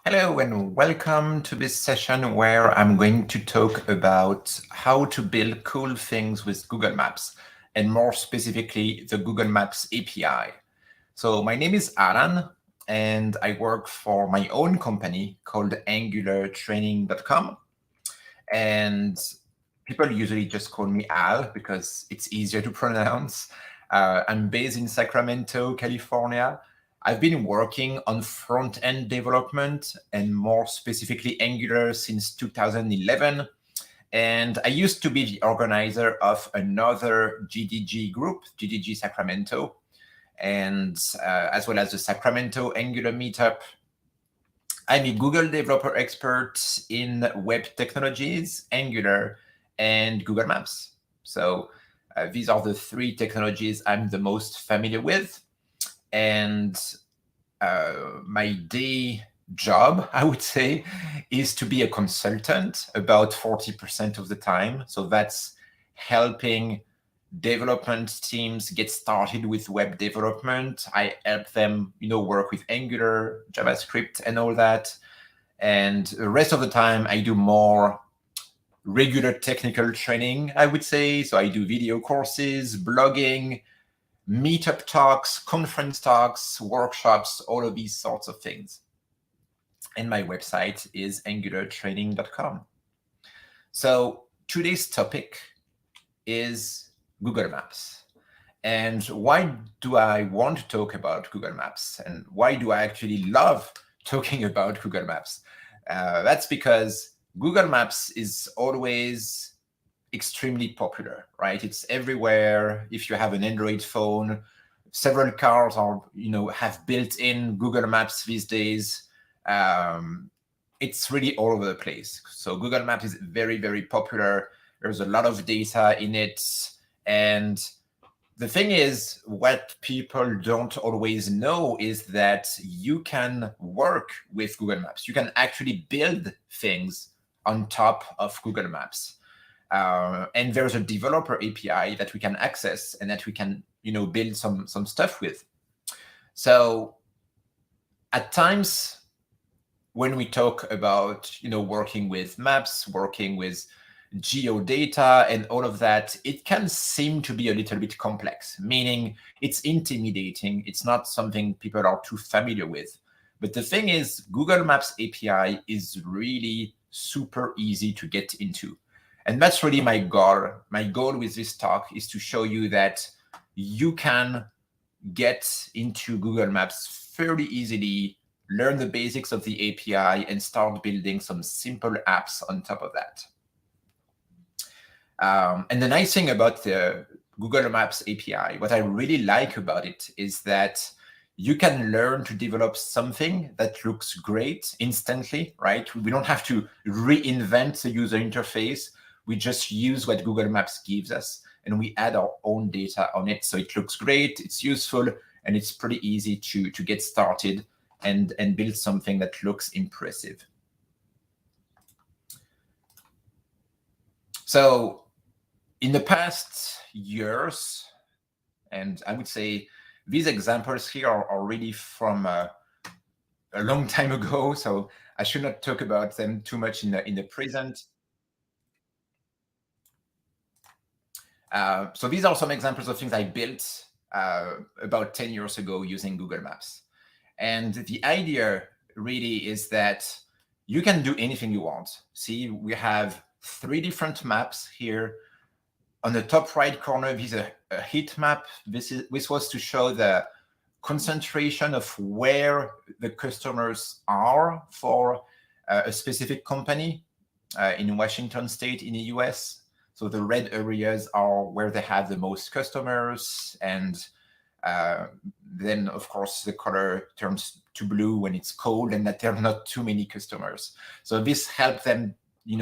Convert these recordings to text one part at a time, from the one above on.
Hello and welcome to this session where I'm going to talk about how to build cool things with Google Maps and more specifically the Google Maps API. So my name is Alan and I work for my own company called AngularTraining.com, and people usually just call me Al because it's easier to pronounce. I'm based in Sacramento, California. I've been working on front-end development and more specifically Angular since 2011. And I used to be the organizer of another GDG group, GDG Sacramento, and as well as the Sacramento Angular Meetup. I'm a Google developer expert in web technologies, Angular, and Google Maps. So these are the three technologies I'm the most familiar with. And my day job, I would say, is to be a consultant about 40% of the time. So that's helping development teams get started with web development. I help them, work with Angular, JavaScript, and all that. And the rest of the time, I do more regular technical training, I would say. So I do video courses, blogging, meetup talks, conference talks, workshops, all of these sorts of things. And my website is angulartraining.com. So today's topic is Google Maps. And why do I want to talk about Google Maps? And why do I actually love talking about Google Maps? That's because Google Maps is always extremely popular, right? It's everywhere. If you have an Android phone, several cars are, have built-in Google Maps these days. It's really all over the place. So Google Maps is very, very popular. There's a lot of data in it. And the thing is, what people don't always know is that you can work with Google Maps. You can actually build things on top of Google Maps. And there's a developer API that we can access and that we can, build some stuff with. So at times when we talk about, working with maps, working with geodata and all of that, it can seem to be a little bit complex, meaning it's intimidating. It's not something people are too familiar with. But the thing is, Google Maps API is really super easy to get into. And that's really my goal. My goal with this talk is to show you that you can get into Google Maps fairly easily, learn the basics of the API, and start building some simple apps on top of that. And the nice thing about the Google Maps API, what I really like about it is that you can learn to develop something that looks great instantly, right? We don't have to reinvent the user interface. We just use what Google Maps gives us and we add our own data on it. So it looks great, it's useful, and it's pretty easy to get started and build something that looks impressive. So in the past years, and I would say these examples here are really from a long time ago, so I should not talk about them too much in the present. So these are some examples of things I built about 10 years ago using Google Maps. And the idea really is that you can do anything you want. See, we have 3 different maps here. On the top right corner, this is a heat map. This was to show the concentration of where the customers are for a specific company in Washington State in the US. So the red areas are where they have the most customers, and then of course the color turns to blue when it's cold and that there are not too many customers. So this helps them,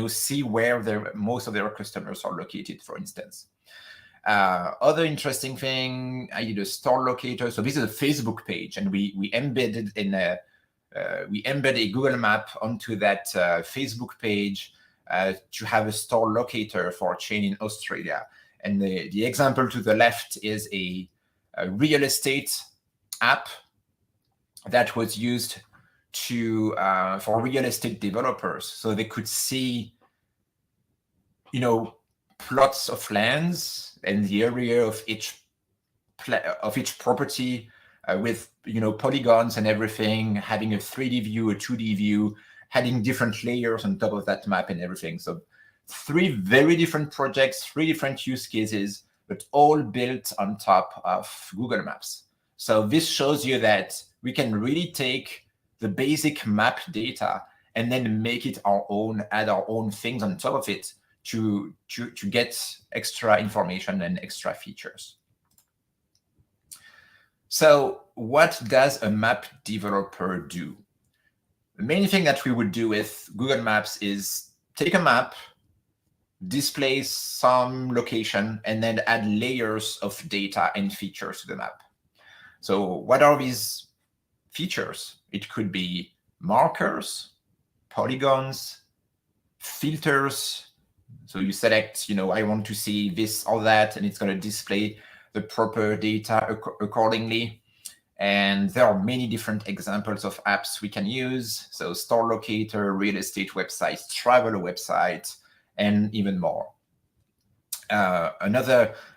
see where most of their customers are located, for instance. Other interesting thing, I did a store locator. So this is a Facebook page, and we embedded we embed a Google map onto that Facebook page to have a store locator for a chain in Australia. And the example to the left is a real estate app that was used to for real estate developers, so they could see, plots of lands and the area of each property with polygons and everything, having a 3D view, a 2D view, having different layers on top of that map and everything. So 3 very different projects, 3 different use cases, but all built on top of Google Maps. So this shows you that we can really take the basic map data and then make it our own, add our own things on top of it to get extra information and extra features. So what does a map developer do? The main thing that we would do with Google Maps is take a map, display some location, and then add layers of data and features to the map. So what are these features? It could be markers, polygons, filters. So you select, I want to see this or that, and it's going to display the proper data accordingly. And there are many different examples of apps we can use. So store locator, real estate websites, travel websites, and even more. I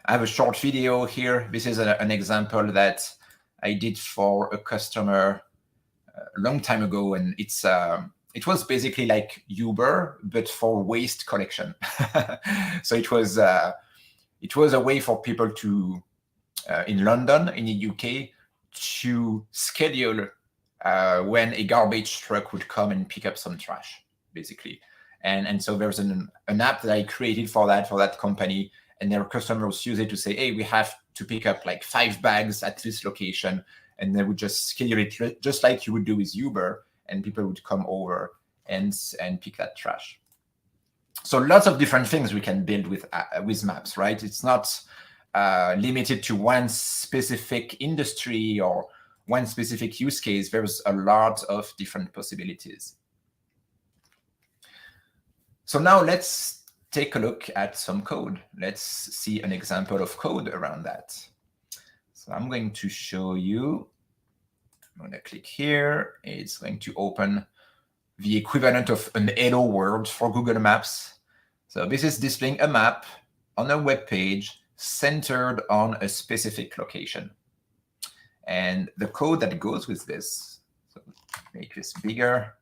have a short video here. This is an example that I did for a customer a long time ago, and it was basically like Uber, but for waste collection. So it was a way for people to, in London, in the UK, to schedule when a garbage truck would come and pick up some trash, basically. And so there's an app that I created for that company, and their customers use it to say, hey, we have to pick up like 5 bags at this location, and they would just schedule it just like you would do with Uber, and people would come over and pick that trash. So lots of different things we can build with maps, right? It's not limited to one specific industry or one specific use case. There's a lot of different possibilities. So now let's take a look at some code. Let's see an example of code around that. So I'm going to show you. I'm going to click here. It's going to open the equivalent of an hello world for Google Maps. So this is displaying a map on a web page centered on a specific location. And the code that goes with this, so make this bigger.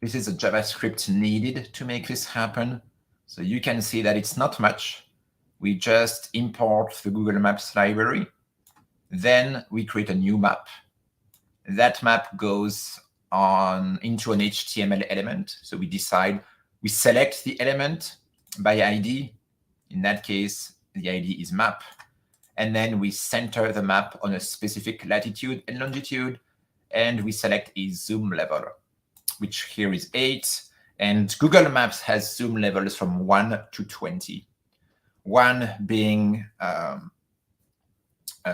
This is a JavaScript needed to make this happen. So you can see that it's not much. We just import the Google Maps library. Then we create a new map. That map goes into an HTML element. So we select the element by ID. In that case, the ID is map. And then we center the map on a specific latitude and longitude. And we select a zoom level, which here is 8. And Google Maps has zoom levels from 1 to 20. 1 being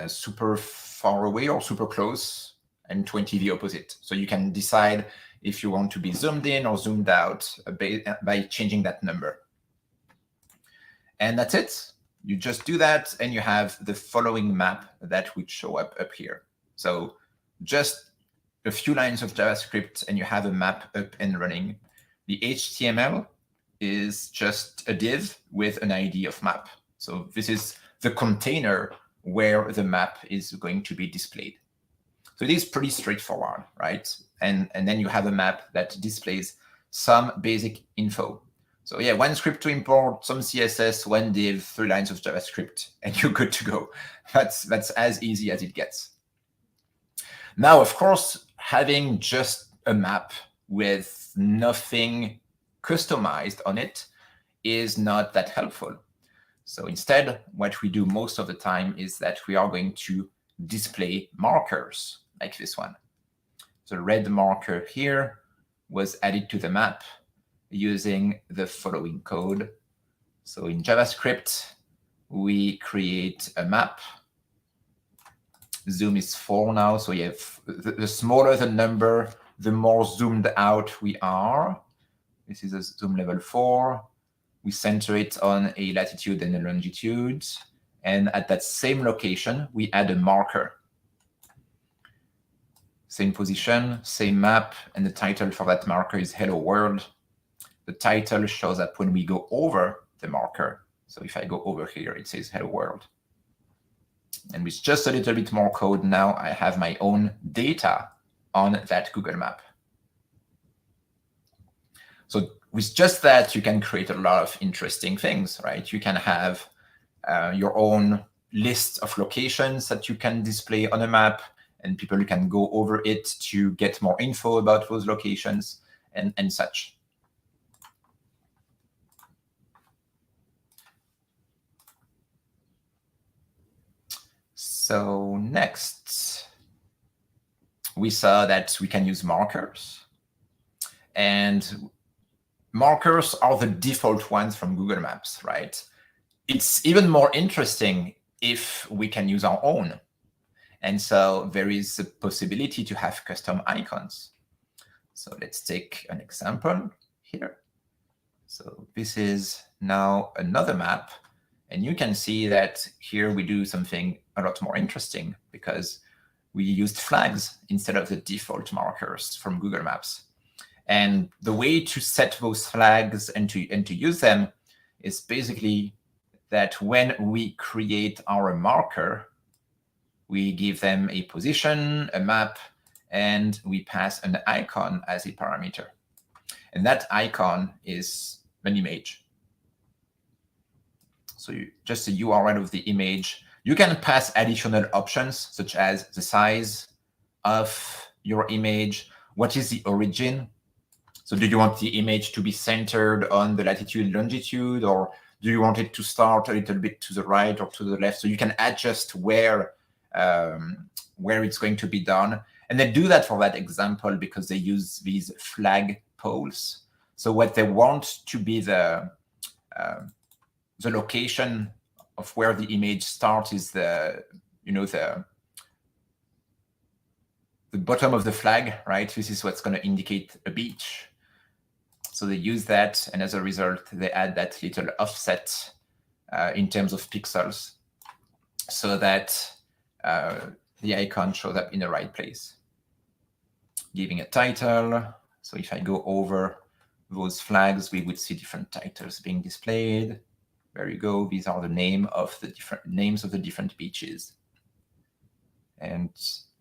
super far away or super close, and 20 the opposite. So you can decide if you want to be zoomed in or zoomed out by changing that number. And that's it. You just do that, and you have the following map that would show up here. So just a few lines of JavaScript, and you have a map up and running. The HTML is just a div with an ID of map. So this is the container where the map is going to be displayed. So it is pretty straightforward, right? And then you have a map that displays some basic info. So yeah, 1 script to import, some CSS, 1 div, 3 lines of JavaScript, and you're good to go. That's as easy as it gets. Now, of course, having just a map with nothing customized on it is not that helpful. So instead, what we do most of the time is that we are going to display markers like this one. The red marker here was added to the map using the following code. So in JavaScript, we create a map. Zoom is 4 now. So you have the smaller the number, the more zoomed out we are. This is a zoom level 4. We center it on a latitude and a longitude. And at that same location, we add a marker. Same position, same map, and the title for that marker is Hello World. The title shows up when we go over the marker. So if I go over here, it says Hello World. And with just a little bit more code, now I have my own data on that Google map. So with just that, you can create a lot of interesting things, right? You can have your own list of locations that you can display on a map, and people can go over it to get more info about those locations and such. So next, we saw that we can use markers. And markers are the default ones from Google Maps, right? It's even more interesting if we can use our own. And so there is a possibility to have custom icons. So let's take an example here. So this is now another map. And you can see that here we do something a lot more interesting because we used flags instead of the default markers from Google Maps. And the way to set those flags and to use them is basically that when we create our marker, we give them a position, a map, and we pass an icon as a parameter. And that icon is an image. So just the URL of the image. You can pass additional options, such as the size of your image, what is the origin. So do you want the image to be centered on the latitude, longitude, or do you want it to start a little bit to the right or to the left? So you can adjust where it's going to be done. And they do that for that example because they use these flag poles. So what they want to be the location of where the image starts is the bottom of the flag, right? This is what's going to indicate a beach. So they use that, and as a result, they add that little offset in terms of pixels so that the icon shows up in the right place. Giving a title. So if I go over those flags, we would see different titles being displayed. There you go. These are the names of the different beaches. And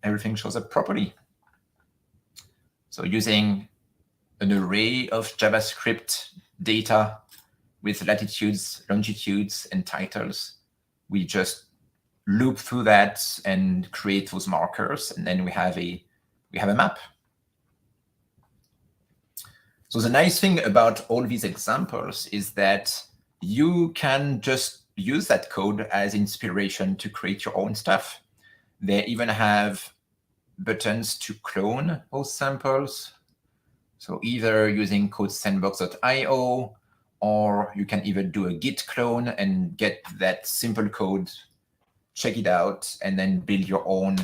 everything shows up properly. So using an array of JavaScript data with latitudes, longitudes, and titles, we just loop through that and create those markers, and then we have a map. So the nice thing about all these examples is that you can just use that code as inspiration to create your own stuff. They even have buttons to clone those samples. So either using codesandbox.io, or you can even do a git clone and get that simple code, check it out, and then build your own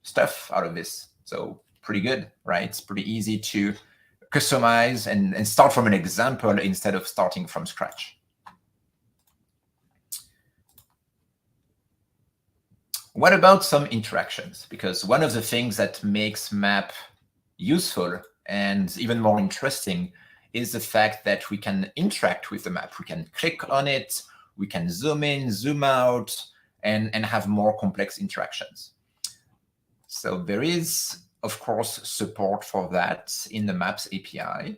stuff out of this. So pretty good, right? It's pretty easy to customize and start from an example instead of starting from scratch. What about some interactions? Because one of the things that makes map useful and even more interesting is the fact that we can interact with the map. We can click on it, we can zoom in, zoom out, and have more complex interactions. So there is, of course, support for that in the Maps API.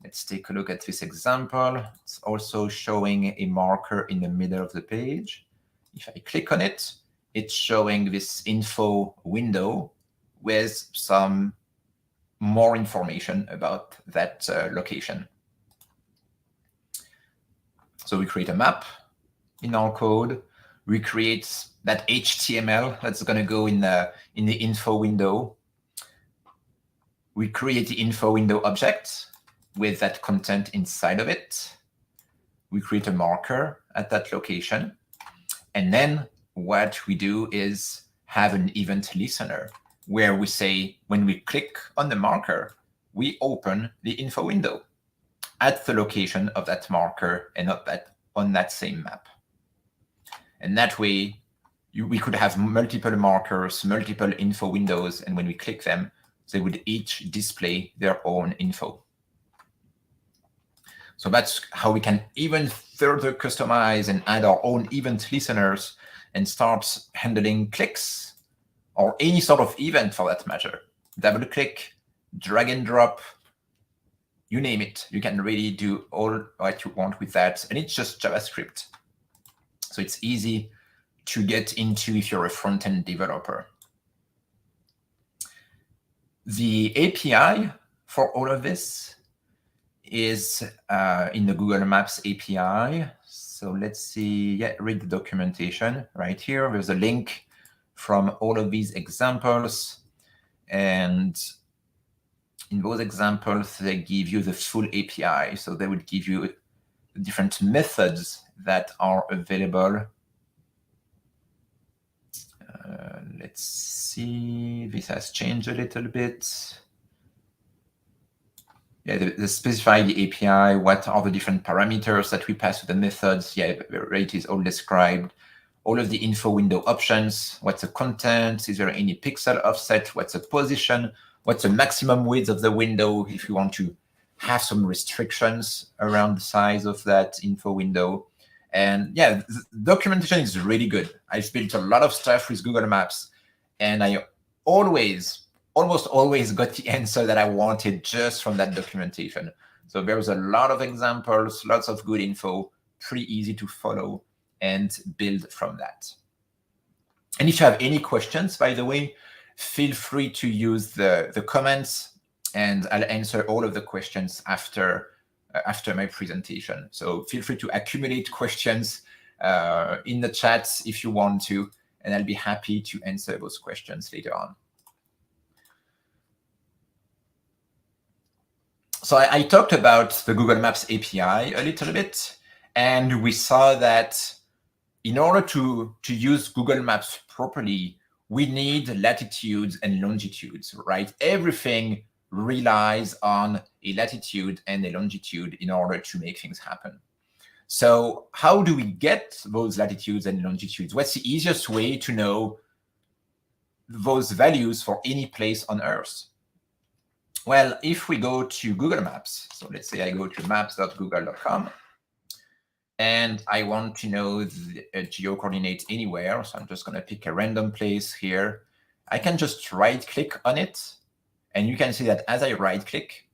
Let's take a look at this example. It's also showing a marker in the middle of the page. If I click on it, it's showing this info window with some more information about that location. So we create a map in our code. We create that HTML that's going to go in the info window. We create the info window object with that content inside of it. We create a marker at that location. And then what we do is have an event listener where we say, when we click on the marker, we open the info window at the location of that marker and not on that same map. And that way, we could have multiple markers, multiple info windows, and when we click them, they would each display their own info. So that's how we can even further customize and add our own event listeners and start handling clicks or any sort of event for that matter. Double click, drag and drop, you name it. You can really do all what you want with that. And it's just JavaScript. So it's easy to get into if you're a front-end developer. The API for all of this is in the Google Maps API. So let's see, read the documentation right here. There's a link from all of these examples. And in those examples, they give you the full API. So they would give you different methods that are available. Let's see, this has changed a little bit. Yeah, they specify the API, what are the different parameters that we pass to the methods. Yeah, the rate is all described. All of the info window options, what's the content, is there any pixel offset, what's the position, what's the maximum width of the window if you want to have some restrictions around the size of that info window. And yeah, the documentation is really good. I've built a lot of stuff with Google Maps, and I almost always got the answer that I wanted just from that documentation. So there's a lot of examples, lots of good info, pretty easy to follow and build from that. And if you have any questions, by the way, feel free to use the comments, and I'll answer all of the questions after my presentation. So feel free to accumulate questions in the chat if you want to, and I'll be happy to answer those questions later on. So I talked about the Google Maps API a little bit, and we saw that in order to use Google Maps properly, we need latitudes and longitudes, right? Everything relies on a latitude and a longitude in order to make things happen. So how do we get those latitudes and longitudes? What's the easiest way to know those values for any place on Earth? Well, if we go to Google Maps, so let's say I go to maps.google.com, and I want to know the geo-coordinate anywhere, so I'm just going to pick a random place here. I can just right-click on it, and you can see that as I right-click,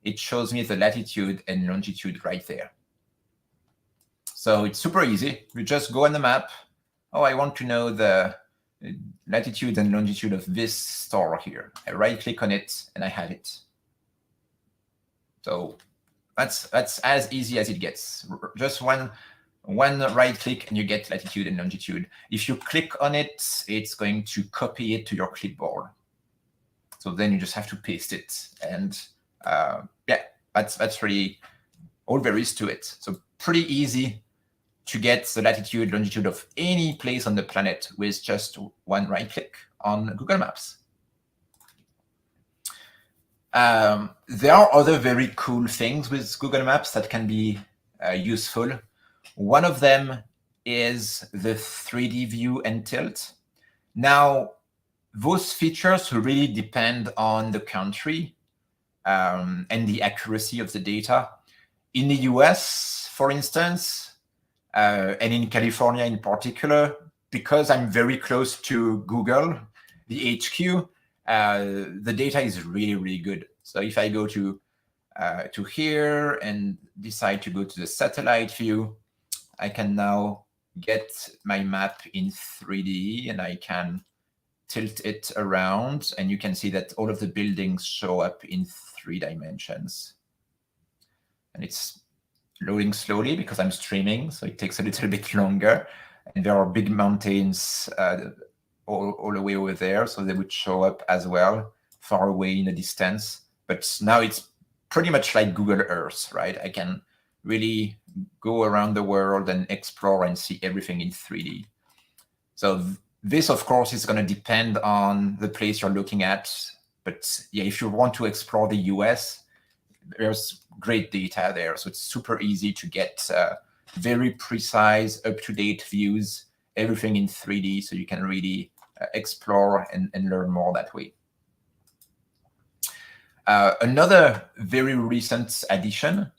it shows me the latitude and longitude right there. So it's super easy. You just go on the map. Oh, I want to know the latitude and longitude of this store here. I right-click on it, and I have it. So that's as easy as it gets. Just one right-click, and you get latitude and longitude. If you click on it, it's going to copy it to your clipboard. So then you just have to paste it, and yeah, that's really all there is to it. So pretty easy to get the latitude, longitude of any place on the planet with just one right-click on Google Maps. There are other very cool things with Google Maps that can be useful. One of them is the 3D view and tilt. Now, those features really depend on the country and the accuracy of the data. In the US, for instance, and in California in particular, because I'm very close to Google, the HQ, the data is really, really good. So if I go to here and decide to go to the satellite view, I can now get my map in 3D, and I can tilt it around, and you can see that all of the buildings show up in 3 dimensions. And it's loading slowly because I'm streaming, so it takes a little bit longer. And there are big mountains all the way over there, so they would show up as well, far away in the distance. But now it's pretty much like Google Earth, right? I can really go around the world and explore and see everything in 3D. So this, of course, is going to depend on the place you're looking at. But yeah, if you want to explore the US, there's great data there. So it's super easy to get very precise, up-to-date views, everything in 3D, so you can really explore and learn more that way. Another very recent addition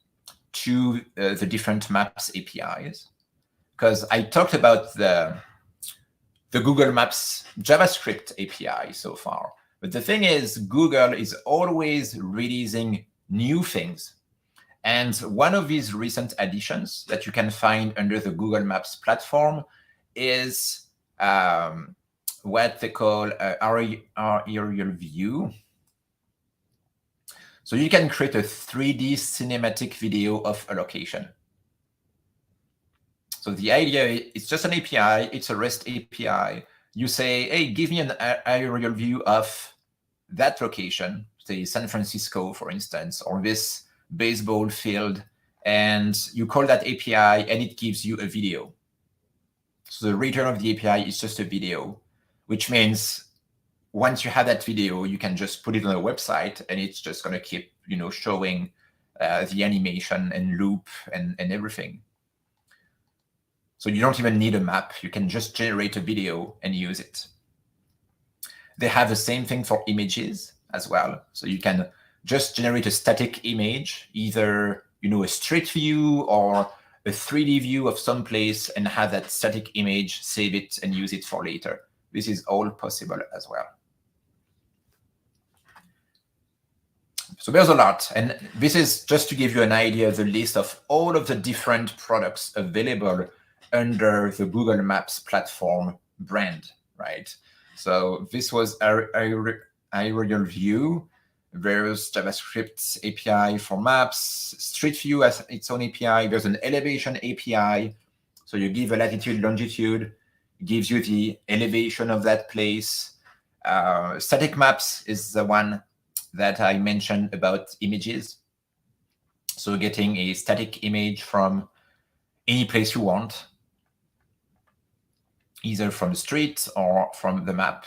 to the different Maps APIs, because I talked about the Google Maps JavaScript API so far. But the thing is, Google is always releasing new things. And one of these recent additions that you can find under the Google Maps platform is what they call aerial view. So you can create a 3D cinematic video of a location. So the idea is it's just an API, it's a REST API. You say, hey, give me an aerial view of that location, say San Francisco, for instance, or this baseball field, and you call that API and it gives you a video. So the return of the API is just a video, which means once you have that video, you can just put it on a website and it's just going to keep, showing the animation and loop and everything. So you don't even need a map. You can just generate a video and use it. They have the same thing for images as well. So you can just generate a static image, either a street view or a 3D view of some place, and have that static image, save it, and use it for later. This is all possible as well. So there's a lot. And this is just to give you an idea of the list of all of the different products available under the Google Maps platform brand, right? So this was aerial view. There's JavaScript API for maps. Street View has its own API. There's an elevation API. So you give a latitude, longitude, it gives you the elevation of that place. Static Maps is the one that I mentioned about images. So getting a static image from any place you want, either from the street or from the map.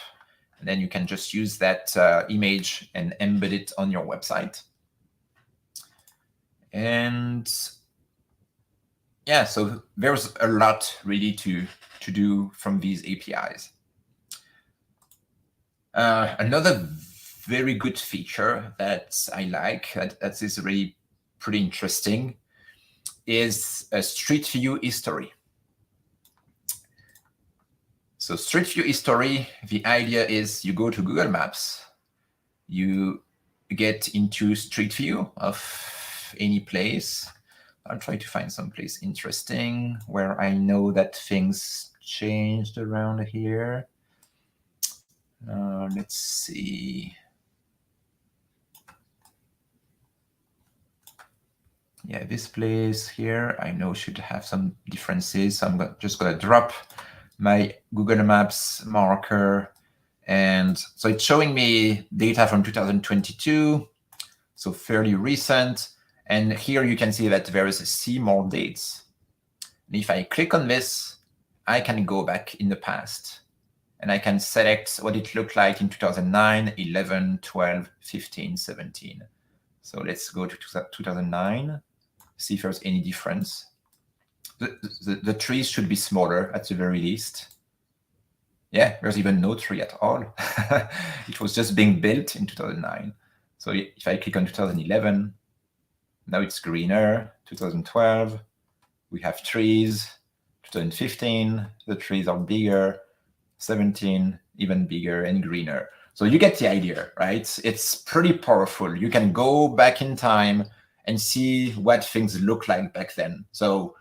And then you can just use that image and embed it on your website. And yeah, so there's a lot really to do from these APIs. Another very good feature that I like, that is really pretty interesting, is a Street View history. So Street View history, the idea is you go to Google Maps, you get into Street View of any place. I'll try to find some place interesting where I know that things changed around here. Let's see. Yeah, this place here, I know should have some differences. So I'm just going to drop my Google Maps marker. And so it's showing me data from 2022, so fairly recent. And here you can see that there is see more dates. And if I click on this, I can go back in the past. And I can select what it looked like in 2009, 11, 12, 15, 17. So let's go to 2009, see if there's any difference. The trees should be smaller at the very least. Yeah, there's even no tree at all. It was just being built in 2009. So if I click on 2011, now it's greener. 2012, we have trees. 2015, the trees are bigger. 17, even bigger and greener. So you get the idea, right? It's pretty powerful. You can go back in time and see what things look like back then. So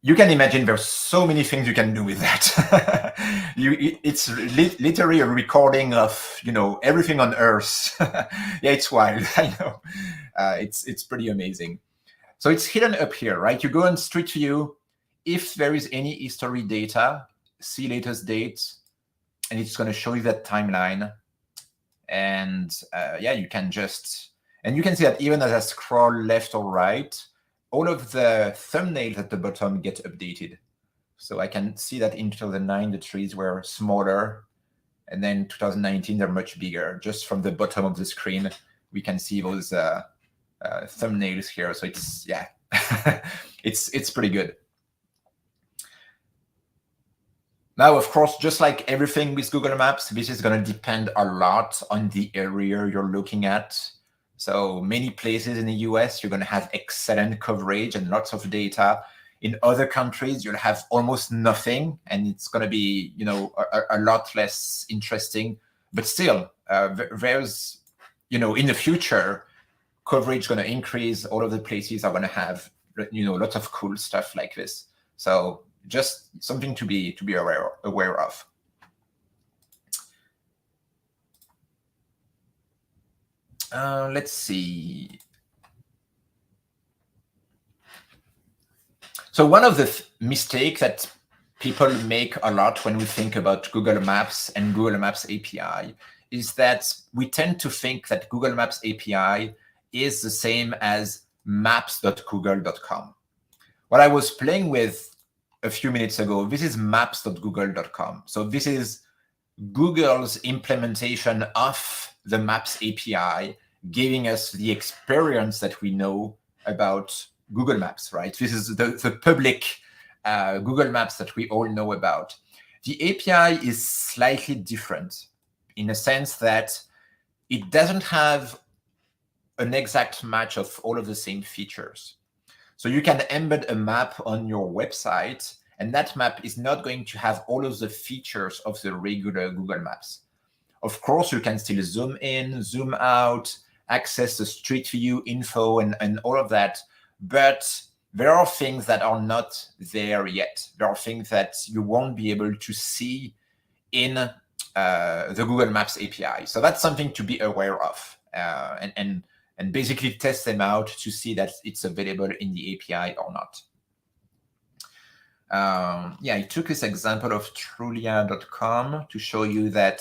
you can imagine there's so many things you can do with that. It's literally a recording of everything on Earth. Yeah, it's wild. I know. It's pretty amazing. So it's hidden up here, right? You go on Street View. If there is any history data, see latest date, and it's going to show you that timeline. And yeah, you can just, and you can see that even as I scroll left or right, all of the thumbnails at the bottom get updated. So I can see that in 2009, the trees were smaller, and then 2019, they're much bigger. Just from the bottom of the screen, we can see those thumbnails here. So it's, yeah, it's pretty good. Now, of course, just like everything with Google Maps, this is going to depend a lot on the area you're looking at. So many places in the US, you're going to have excellent coverage and lots of data. In other countries, you'll have almost nothing, and it's going to be, a lot less interesting. But still, there's, in the future, coverage going to increase. All of the places are going to have, lots of cool stuff like this. So just something to be aware of. Let's see. So one of the mistakes that people make a lot when we think about Google Maps and Google Maps API is that we tend to think that Google Maps API is the same as maps.google.com. What I was playing with a few minutes ago, this is maps.google.com. So this is Google's implementation of the Maps API, giving us the experience that we know about Google Maps, right? This is the public Google Maps that we all know about. The API is slightly different in a sense that it doesn't have an exact match of all of the same features. So you can embed a map on your website, and that map is not going to have all of the features of the regular Google Maps. Of course, you can still zoom in, zoom out, access the Street View info and all of that. But there are things that are not there yet. There are things that you won't be able to see in the Google Maps API. So that's something to be aware of and basically test them out to see that it's available in the API or not. I took this example of Trulia.com to show you that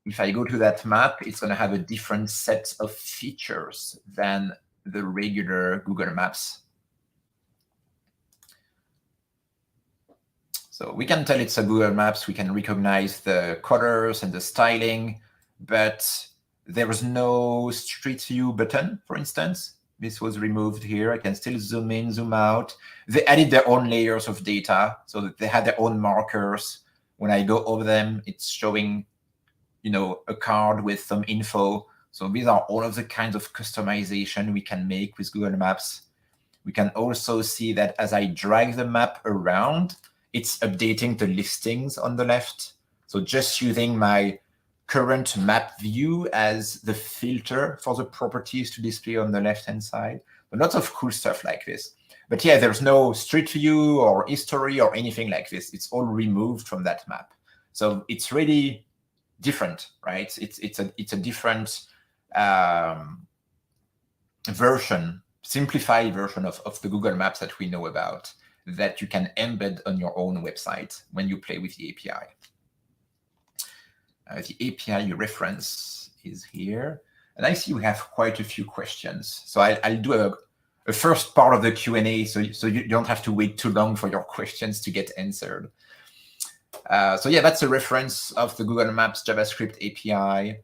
if I go to that map, it's going to have a different set of features than the regular Google Maps. So we can tell it's a Google Maps. We can recognize the colors and the styling, but there was no Street View button, for instance. This was removed here. I can still zoom in, zoom out. They added their own layers of data so that they had their own markers. When I go over them, it's showing, a card with some info. So these are all of the kinds of customization we can make with Google Maps. We can also see that as I drag the map around, it's updating the listings on the left. So just using my current map view as the filter for the properties to display on the left-hand side. But lots of cool stuff like this. But yeah, there's no Street View or history or anything like this. It's all removed from that map. So it's really different, right? It's a different version, simplified version of the Google Maps that we know about that you can embed on your own website when you play with the API. The API reference is here. And I see we have quite a few questions. So I'll do a first part of the Q&A so you don't have to wait too long for your questions to get answered. So yeah, that's a reference of the Google Maps JavaScript API.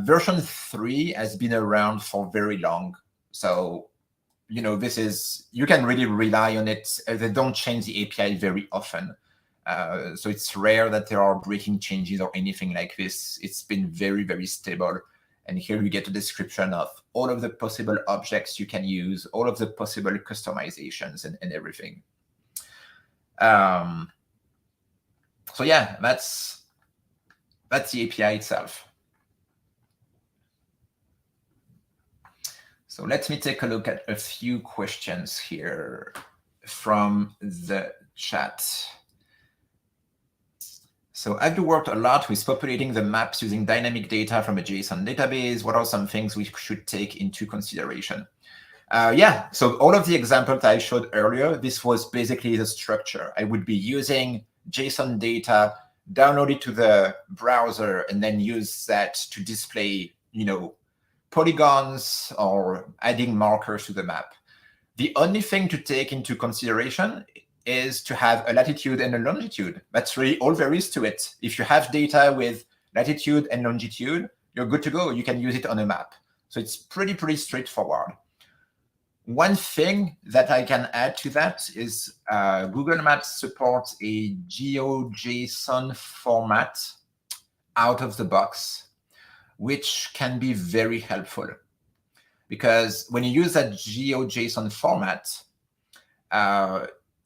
Version 3 has been around for very long. So, this is, you can really rely on it. They don't change the API very often. So it's rare that there are breaking changes or anything like this. It's been very, very stable. And here you get a description of all of the possible objects you can use, all of the possible customizations and everything. So yeah, that's the API itself. So let me take a look at a few questions here from the chat. So have you worked a lot with populating the maps using dynamic data from a JSON database? What are some things we should take into consideration? Yeah, so all of the examples I showed earlier, this was basically the structure. I would be using JSON data, download it to the browser, and then use that to display, polygons or adding markers to the map. The only thing to take into consideration is to have a latitude and a longitude. That's really all there is to it. If you have data with latitude and longitude, you're good to go. You can use it on a map. So it's pretty straightforward. One thing that I can add to that is Google Maps supports a GeoJSON format out of the box, which can be very helpful. because when you use that GeoJSON format,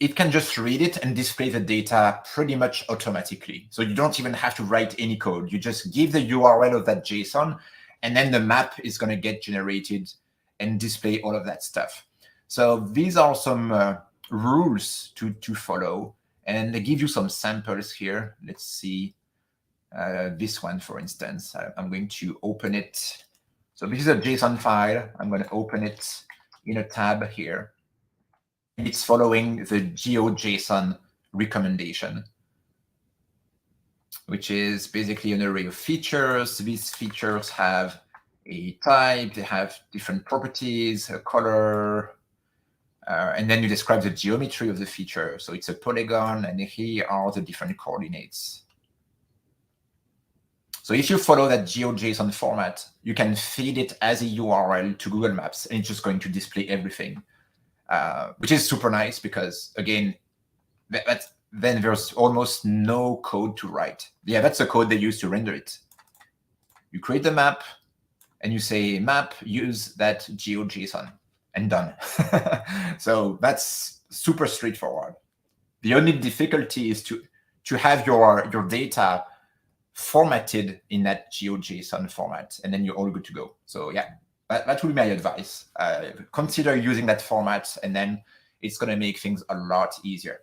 it can just read it and display the data pretty much automatically. So you don't even have to write any code. You just give the URL of that JSON, and then the map is going to get generated and display all of that stuff. So these are some rules to follow, and they give you some samples here. Let's see this one, for instance. I'm going to open it. So this is a JSON file. I'm going to open it in a tab here. It's following the GeoJSON recommendation, which is basically an array of features. These features have a type, they have different properties, a color, and then you describe the geometry of the feature. So it's a polygon, and here are the different coordinates. So if you follow that GeoJSON format, you can feed it as a URL to Google Maps, and it's just going to display everything. Which is super nice because, again, then there's almost no code to write. Yeah, that's the code they use to render it. You create the map, and you say, map, use that GeoJSON, and done. So that's super straightforward. The only difficulty is to have your data formatted in that GeoJSON format, and then you're all good to go. So yeah. That would be my advice. Consider using that format, and then it's going to make things a lot easier.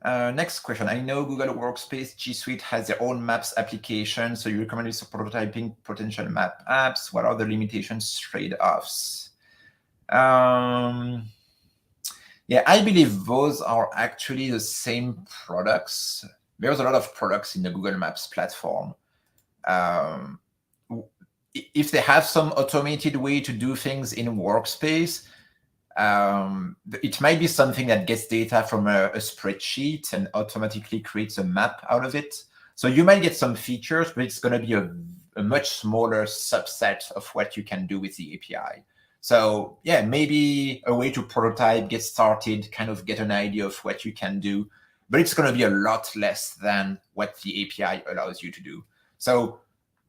Next question. I know Google Workspace G Suite has their own Maps application, so you recommend this for prototyping potential map apps. What are the limitations, trade-offs? Yeah, I believe those are actually the same products. There's a lot of products in the Google Maps platform. If they have some automated way to do things in Workspace, it might be something that gets data from a spreadsheet and automatically creates a map out of it. So you might get some features, but it's going to be a much smaller subset of what you can do with the API. So yeah, maybe a way to prototype, get started, kind of get an idea of what you can do, but it's going to be a lot less than what the API allows you to do. So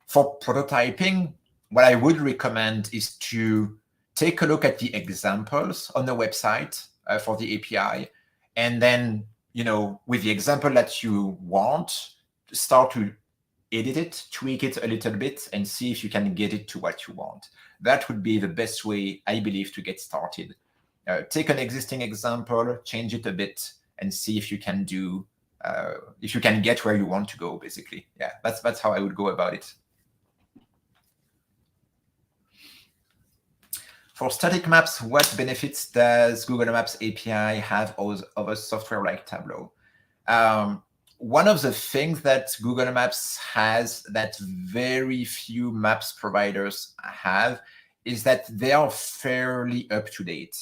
for prototyping, what I would recommend is to take a look at the examples on the website for the API. And then, with the example that you want, start to edit it, tweak it a little bit, and see if you can get it to what you want. That would be the best way, I believe, to get started. Take an existing example, change it a bit, and see if you can do if you can get where you want to go, basically. Yeah, that's how I would go about it. For static maps, what benefits does Google Maps API have over software like Tableau? One of the things that Google Maps has that very few maps providers have is that they are fairly up to date.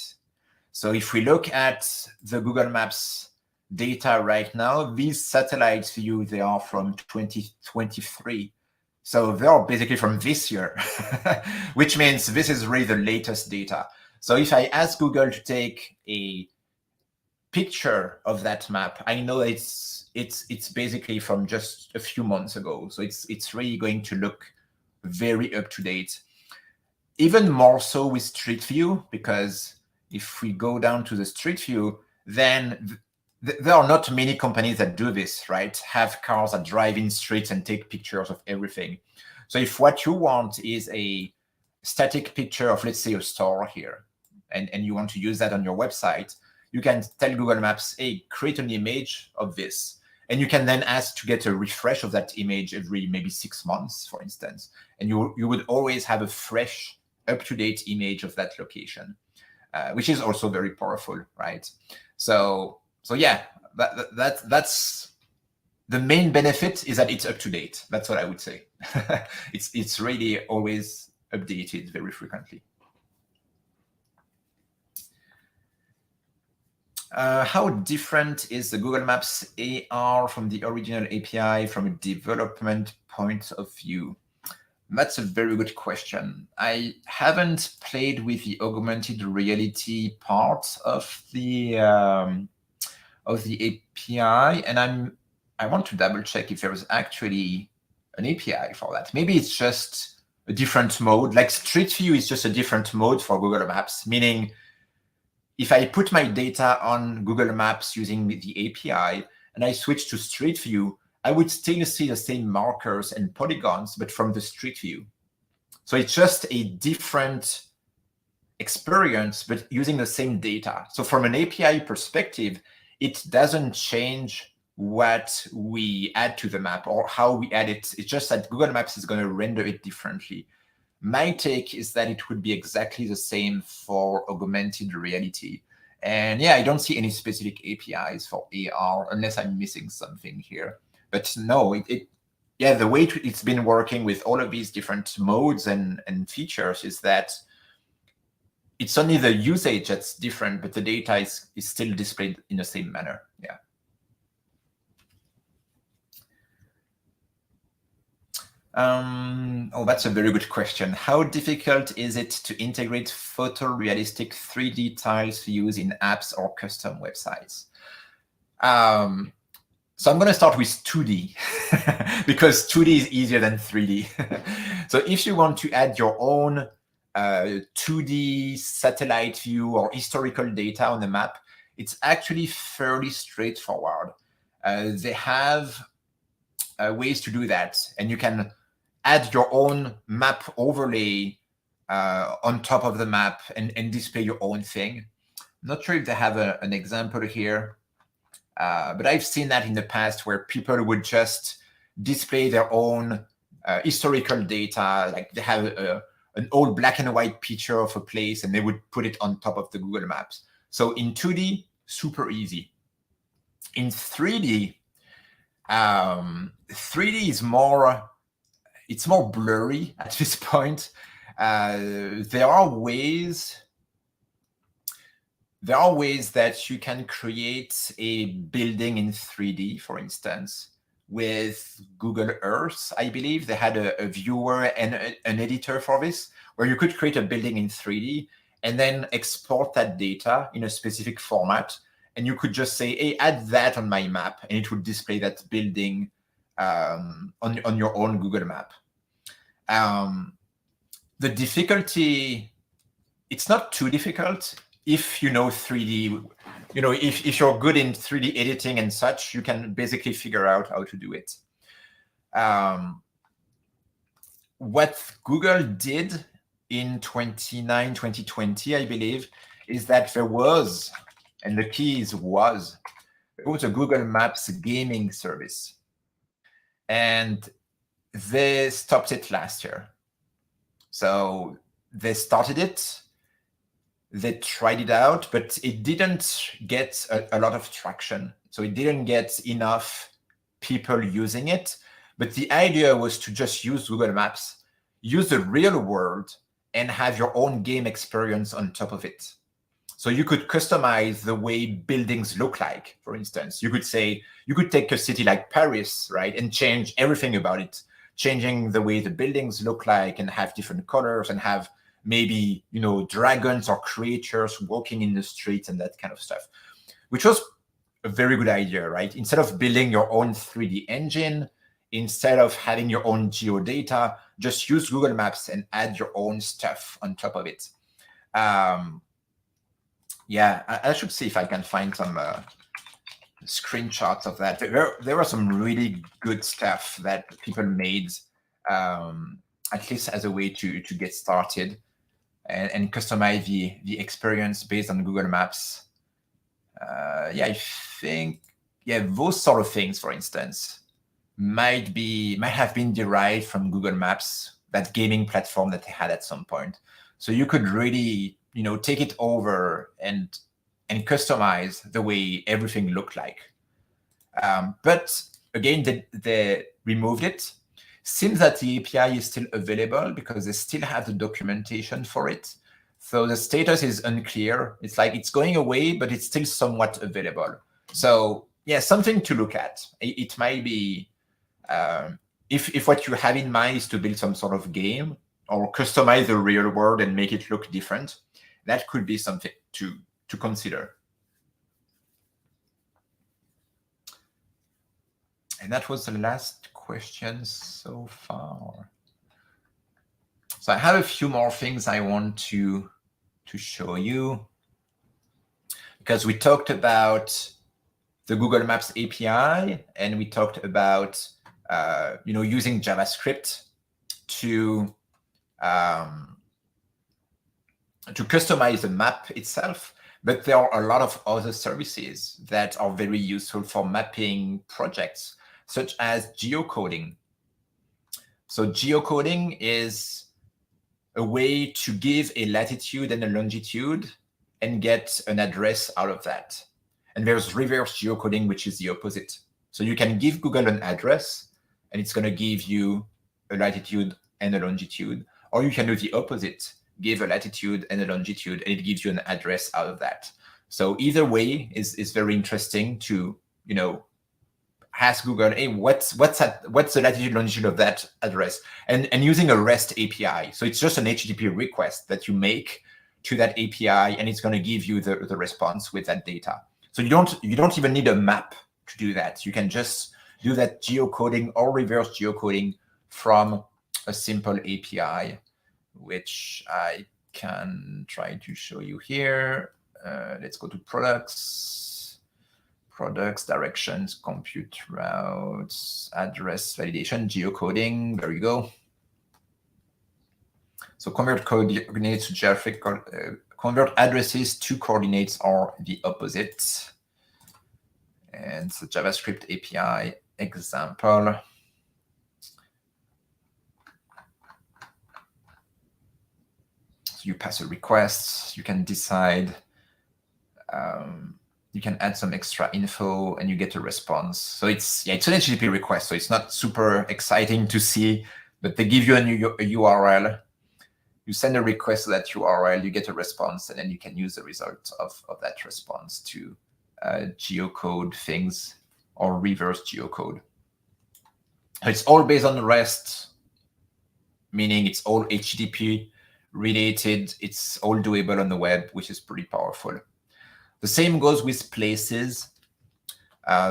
So if we look at the Google Maps data right now, these satellite views, they are from 2023. So they are basically from this year, which means this is really the latest data. So if I ask Google to take a picture of that map, I know it's basically from just a few months ago. So it's really going to look very up to date. Even more so with Street View, because if we go down to the Street View, then there are not many companies that do this, right? Have cars that drive in streets and take pictures of everything. So if what you want is a static picture of, let's say, a store here, and you want to use that on your website, you can tell Google Maps, hey, create an image of this. And you can then ask to get a refresh of that image every maybe 6 months, for instance. And you would always have a fresh, up-to-date image of that location, which is also very powerful, right? So yeah, that's the main benefit, is that it's up to date. That's what I would say. It's really always updated very frequently. How different is the Google Maps AR from the original API from a development point of view? That's a very good question. I haven't played with the augmented reality part of the API, and I want to double check if there is actually an API for that. Maybe it's just a different mode. Like Street View is just a different mode for Google Maps, meaning if I put my data on Google Maps using the API and I switch to Street View, I would still see the same markers and polygons, but from the Street View. So it's just a different experience, but using the same data. So from an API perspective, it doesn't change what we add to the map or how we add it. It's just that Google Maps is going to render it differently. My take is that it would be exactly the same for augmented reality. And yeah, I don't see any specific APIs for AR unless I'm missing something here. But no, yeah, the way it's been working with all of these different modes and features is that it's only the usage that's different, but the data is still displayed in the same manner. Yeah. Oh, that's a very good question. How difficult is it to integrate photorealistic 3D tiles views in apps or custom websites? So I'm going to start with 2D because 2D is easier than 3D. So if you want to add your own 2D satellite view or historical data on the map, it's actually fairly straightforward. They have ways to do that, and you can add your own map overlay on top of the map and display your own thing. I'm not sure if they have an example here, but I've seen that in the past where people would just display their own historical data, like they have an old black and white picture of a place and they would put it on top of the Google Maps. So in 2D, super easy. In 3D, 3D is it's more blurry at this point. There are ways that you can create a building in 3D, for instance, with Google Earth. I believe they had a viewer and an editor for this, where you could create a building in 3D and then export that data in a specific format. And you could just say, hey, add that on my map, and it would display that building on your own Google map. The difficulty, it's not too difficult if you know 3D. You know, if you're good in 3D editing and such, you can basically figure out how to do it. What Google did in 2020, I believe, is that there was, and the key is was, there was a Google Maps gaming service. And they stopped it last year. So they started it, they tried it out, but it didn't get a lot of traction. So it didn't get enough people using it. But the idea was to just use Google Maps, use the real world, and have your own game experience on top of it. So you could customize the way buildings look like. For instance, you could say, you could take a city like Paris, right, and change everything about it, changing the way the buildings look like and have different colors and have maybe, you know, dragons or creatures walking in the streets and that kind of stuff, which was a very good idea, right? Instead of building your own 3D engine, instead of having your own geodata, just use Google Maps and add your own stuff on top of it. Yeah, I should see if I can find some screenshots of that. There were some really good stuff that people made, at least as a way to get started and customize the experience based on Google Maps. Yeah, I think, yeah, those sort of things, for instance, might have been derived from Google Maps, that gaming platform that they had at some point. So you could really, you know, take it over and customize the way everything looked like. But again, they removed it. Seems that the API is still available because they still have the documentation for it. So the status is unclear. It's like it's going away, but it's still somewhat available. So yeah, something to look at. It might be, if what you have in mind is to build some sort of game or customize the real world and make it look different, that could be something to consider. And that was the last question. questions so far? So I have a few more things I want to show you, because we talked about the Google Maps API, and we talked about using JavaScript to customize the map itself. But there are a lot of other services that are very useful for mapping projects, such as geocoding. So geocoding is a way to give a latitude and a longitude and get an address out of that. And there's reverse geocoding, which is the opposite. So you can give Google an address, and it's going to give you a latitude and a longitude. Or you can do the opposite, give a latitude and a longitude, and it gives you an address out of that. So either way is very interesting to, ask Google, hey, what's the latitude longitude of that address, and using a REST API. So it's just an HTTP request that you make to that API, and it's going to give you the response with that data. So you don't even need a map to do that. You can just do that geocoding or reverse geocoding from a simple API, which I can try to show you here. Let's go to products, directions, compute routes, address validation, geocoding. There you go. So convert coordinates to geographic, convert addresses to coordinates are the opposite. And the JavaScript API example. So you pass a request, you can decide, you can add some extra info, and you get a response. So it's an HTTP request, so it's not super exciting to see, but they give you a URL. You send a request to that URL, you get a response, and then you can use the result of that response to geocode things or reverse geocode. It's all based on REST, meaning it's all HTTP related. It's all doable on the web, which is pretty powerful. The same goes with places.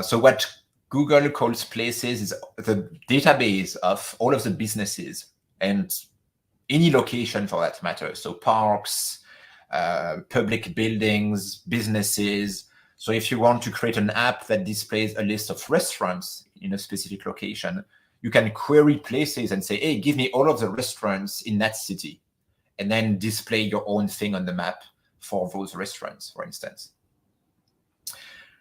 So what Google calls places is the database of all of the businesses and any location for that matter. So parks, public buildings, businesses. So if you want to create an app that displays a list of restaurants in a specific location, you can query places and say, hey, give me all of the restaurants in that city, and then display your own thing on the map for those restaurants, for instance.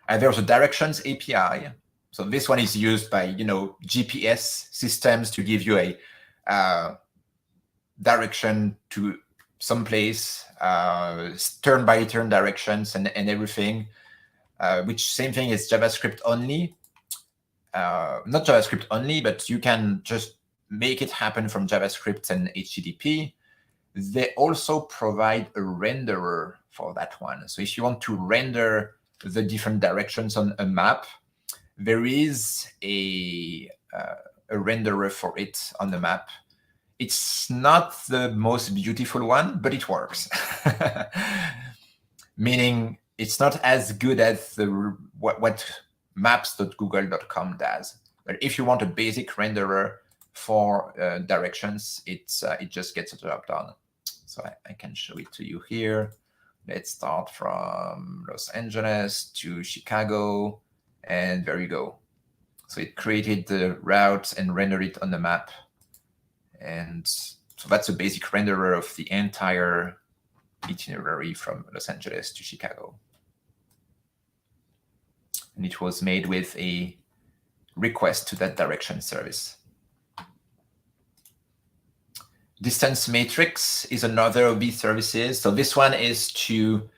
And there's a directions API. So this one is used by GPS systems to give you a direction to some place, turn-by-turn directions and everything, which same thing is JavaScript only. Not JavaScript only, but you can just make it happen from JavaScript and HTTP. They also provide a renderer for that one. So if you want to render the different directions on a map, there is a renderer for it on the map. It's not the most beautiful one, but it works. Meaning it's not as good as what maps.google.com does. But if you want a basic renderer for directions, it just gets the job done. So I can show it to you here. Let's start from Los Angeles to Chicago, and there you go. So it created the route and rendered it on the map. And so that's a basic renderer of the entire itinerary from Los Angeles to Chicago. And it was made with a request to that direction service. Distance matrix is another of these services. So this one is to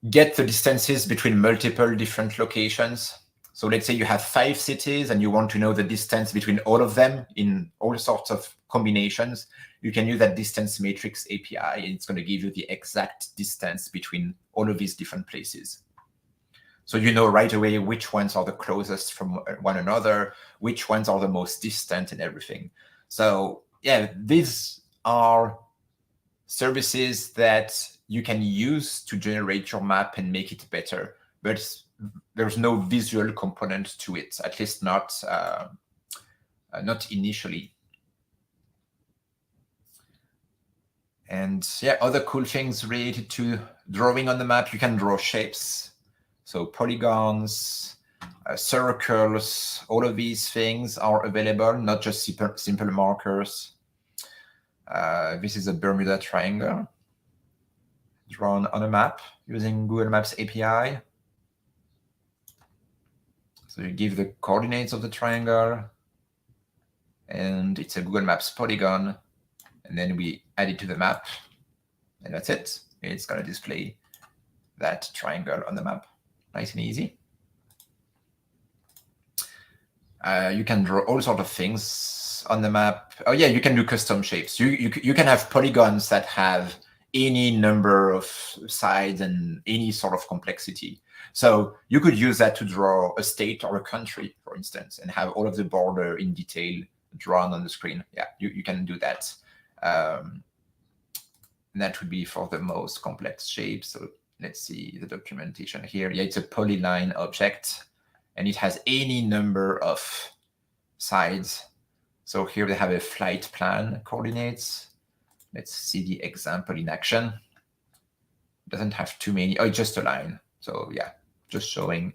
get the distances between multiple different locations. So let's say you have 5 cities and you want to know the distance between all of them in all sorts of combinations. You can use that distance matrix API, and it's going to give you the exact distance between all of these different places. So you know right away which ones are the closest from one another, which ones are the most distant and everything. So yeah, these are services that you can use to generate your map and make it better, but there's no visual component to it, at least not not initially. And yeah, other cool things related to drawing on the map, you can draw shapes. So polygons, circles, all of these things are available, not just simple markers. This is a Bermuda Triangle drawn on a map using Google Maps API. So you give the coordinates of the triangle, and it's a Google Maps polygon, and then we add it to the map, and that's it. It's going to display that triangle on the map. Nice and easy. You can draw all sorts of things on the map. Oh yeah, you can do custom shapes. You can have polygons that have any number of sides and any sort of complexity. So you could use that to draw a state or a country, for instance, and have all of the border in detail drawn on the screen. Yeah, you can do that. That would be for the most complex shapes. So let's see the documentation here. Yeah, it's a polyline object, and it has any number of sides. So here they have a flight plan coordinates. Let's see the example in action. It doesn't have too many. Oh, just a line. So yeah, just showing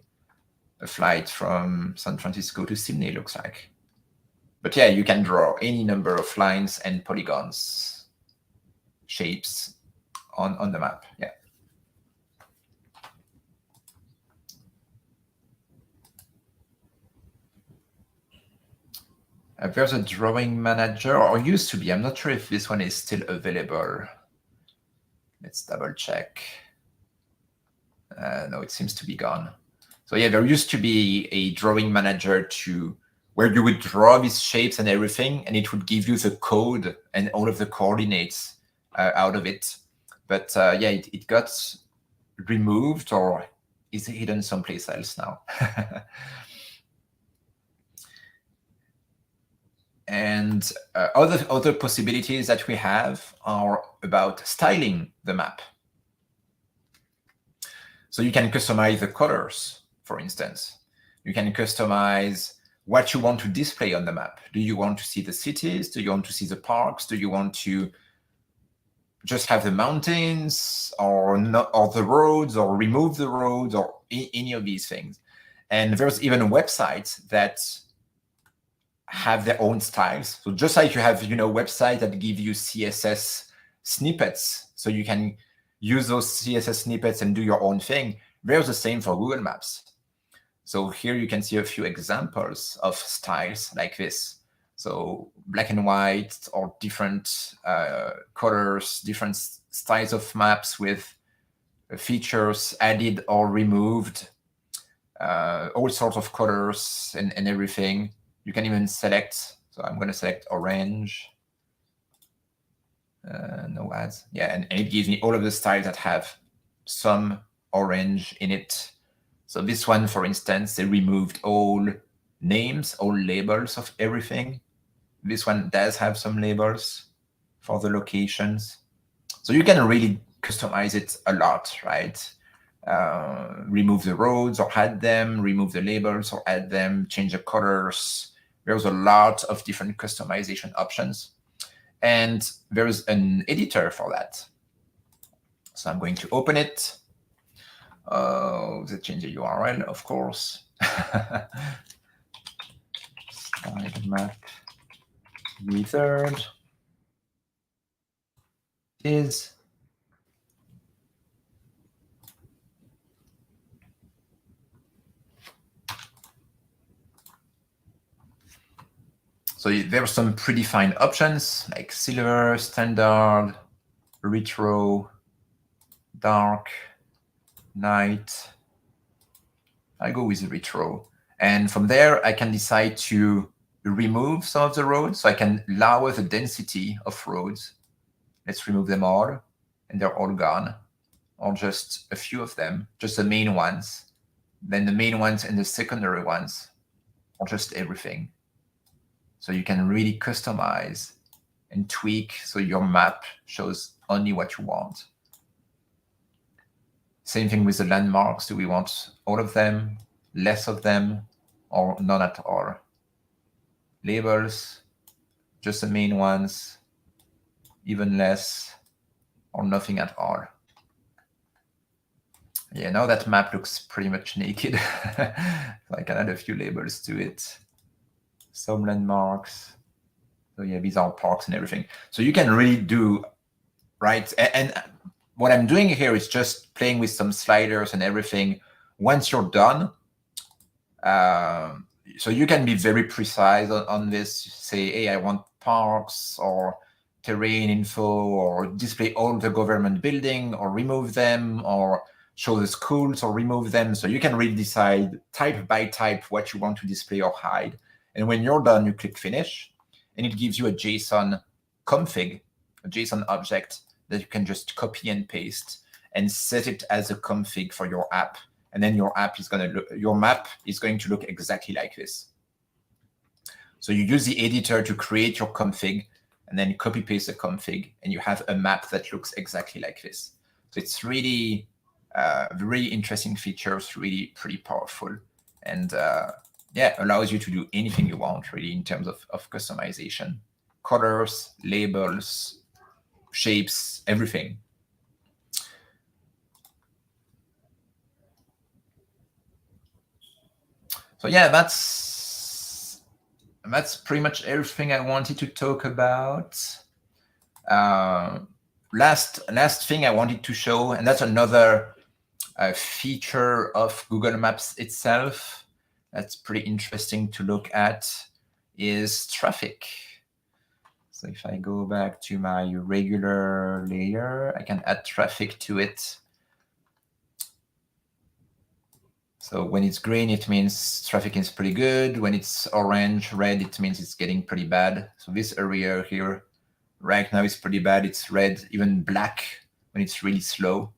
a flight from San Francisco to Sydney, looks like. But yeah, you can draw any number of lines and polygons, shapes on the map. Yeah. There's a drawing manager, or used to be. I'm not sure if this one is still available. Let's double check. No, it seems to be gone. So yeah, there used to be a drawing manager where you would draw these shapes and everything, and it would give you the code and all of the coordinates out of it. But yeah, it got removed or is hidden someplace else now. And other possibilities that we have are about styling the map. So you can customize the colors, for instance. You can customize what you want to display on the map. Do you want to see the cities? Do you want to see the parks? Do you want to just have the mountains or the roads, or remove the roads, or any of these things? And there's even websites that have their own styles. So just like you have, websites that give you CSS snippets, so you can use those CSS snippets and do your own thing. There's the same for Google Maps. So here you can see a few examples of styles like this. So black and white, or different colors, different styles of maps with features added or removed, all sorts of colors and everything. You can even select. So I'm going to select orange. No ads. Yeah, and it gives me all of the styles that have some orange in it. So this one, for instance, they removed all names, all labels of everything. This one does have some labels for the locations. So you can really customize it a lot, right? Remove the roads or add them, remove the labels or add them, change the colors. There's a lot of different customization options. And there is an editor for that. So I'm going to open it. Let's change the URL, of course. Slide map wizard is so there are some predefined options like silver, standard, retro, dark, night. I go with retro. And from there, I can decide to remove some of the roads. So I can lower the density of roads. Let's remove them all. And they're all gone. Or just a few of them, just the main ones. Then the main ones and the secondary ones, or just everything. So you can really customize and tweak so your map shows only what you want. Same thing with the landmarks. Do we want all of them, less of them, or none at all? labels, just the main ones, even less, or nothing at all. Yeah, now that map looks pretty much naked. So I can add a few labels to it. Some landmarks. So yeah, these are parks and everything. So you can really do, right? And what I'm doing here is just playing with some sliders and everything. Once you're done, so you can be very precise on this. Say, hey, I want parks or terrain info, or display all the government building, or remove them, or show the schools or remove them. So you can really decide type by type what you want to display or hide. And when you're done, you click finish, and it gives you a JSON config, a JSON object that you can just copy and paste and set it as a config for your app. And then your app is going to look, your map is going to look exactly like this. So you use the editor to create your config, and then copy paste the config, and you have a map that looks exactly like this. So it's really very interesting features, really pretty powerful, and yeah, allows you to do anything you want really in terms of customization, colors, labels, shapes, everything. So yeah, that's pretty much everything I wanted to talk about. Last thing I wanted to show, and that's another feature of Google Maps itself that's pretty interesting to look at, is traffic. So if I go back to my regular layer, I can add traffic to it. So when it's green, it means traffic is pretty good. When it's orange, red, it means it's getting pretty bad. So this area here right now is pretty bad. It's red, even black when it's really slow.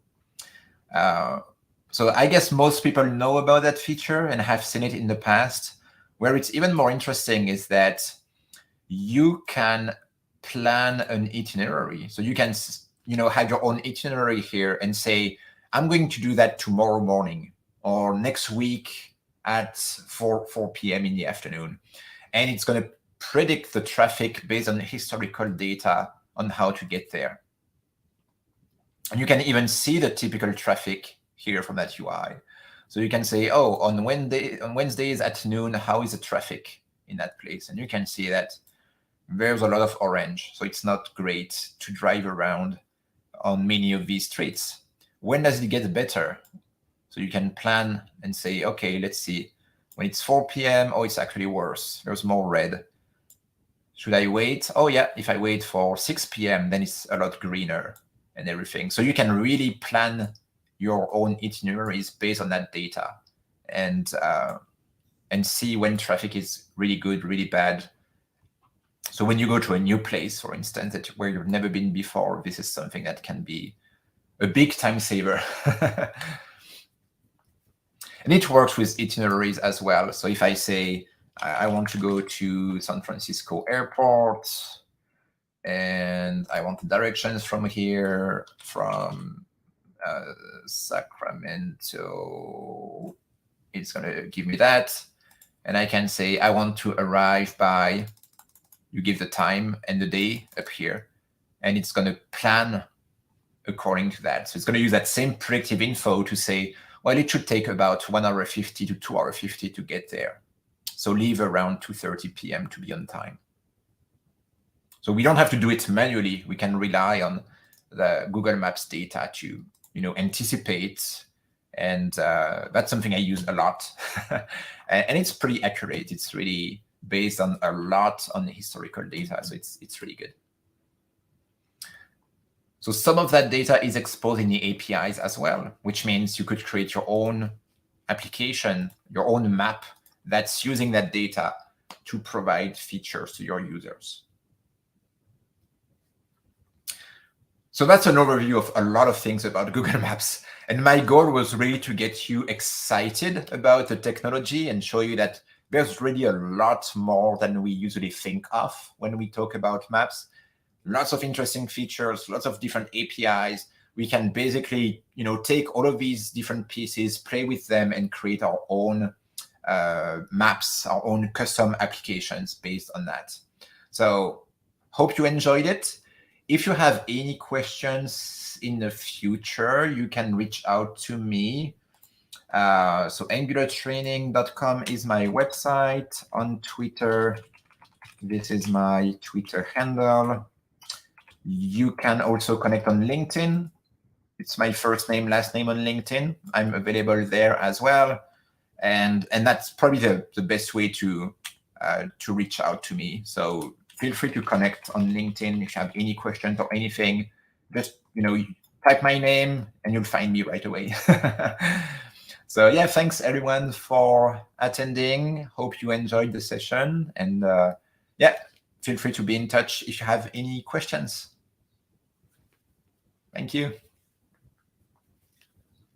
So I guess most people know about that feature and have seen it in the past. Where it's even more interesting is that you can plan an itinerary. So you can, have your own itinerary here and say, I'm going to do that tomorrow morning or next week at 4 p.m. in the afternoon. And it's going to predict the traffic based on historical data on how to get there. And you can even see the typical traffic here from that UI. So you can say, oh, on Wednesdays at noon, how is the traffic in that place? And you can see that there's a lot of orange. So it's not great to drive around on many of these streets. When does it get better? So you can plan and say, okay, let's see. When it's 4 p.m., oh, it's actually worse. There's more red. Should I wait? Oh, yeah, if I wait for 6 p.m., then it's a lot greener and everything. So you can really plan your own itineraries based on that data and see when traffic is really good, really bad. So when you go to a new place, for instance, where you've never been before, this is something that can be a big time saver. And it works with itineraries as well. So if I say I want to go to San Francisco Airport, and I want the directions from here, from Sacramento, it's going to give me that. And I can say I want to arrive by, you give the time and the day up here, and it's going to plan according to that. So it's going to use that same predictive info to say, well, it should take about 1 hour 50 to 2 hour 50 to get there. So leave around 2:30 p.m. to be on time. So we don't have to do it manually. We can rely on the Google Maps data to, anticipate. And that's something I use a lot. And it's pretty accurate. It's really based on a lot on historical data. So it's really good. So some of that data is exposed in the APIs as well, which means you could create your own application, your own map that's using that data to provide features to your users. So that's an overview of a lot of things about Google Maps. And my goal was really to get you excited about the technology and show you that there's really a lot more than we usually think of when we talk about maps. Lots of interesting features, lots of different APIs. We can basically, take all of these different pieces, play with them, and create our own maps, our own custom applications based on that. So hope you enjoyed it. If you have any questions in the future, you can reach out to me. So angulartraining.com is my website. On Twitter, this is my Twitter handle. You can also connect on LinkedIn. It's my first name, last name on LinkedIn. I'm available there as well. And that's probably the best way to reach out to me. So feel free to connect on LinkedIn if you have any questions or anything. Just type my name and you'll find me right away. So yeah, thanks everyone for attending. Hope you enjoyed the session, and yeah, feel free to be in touch if you have any questions. Thank you.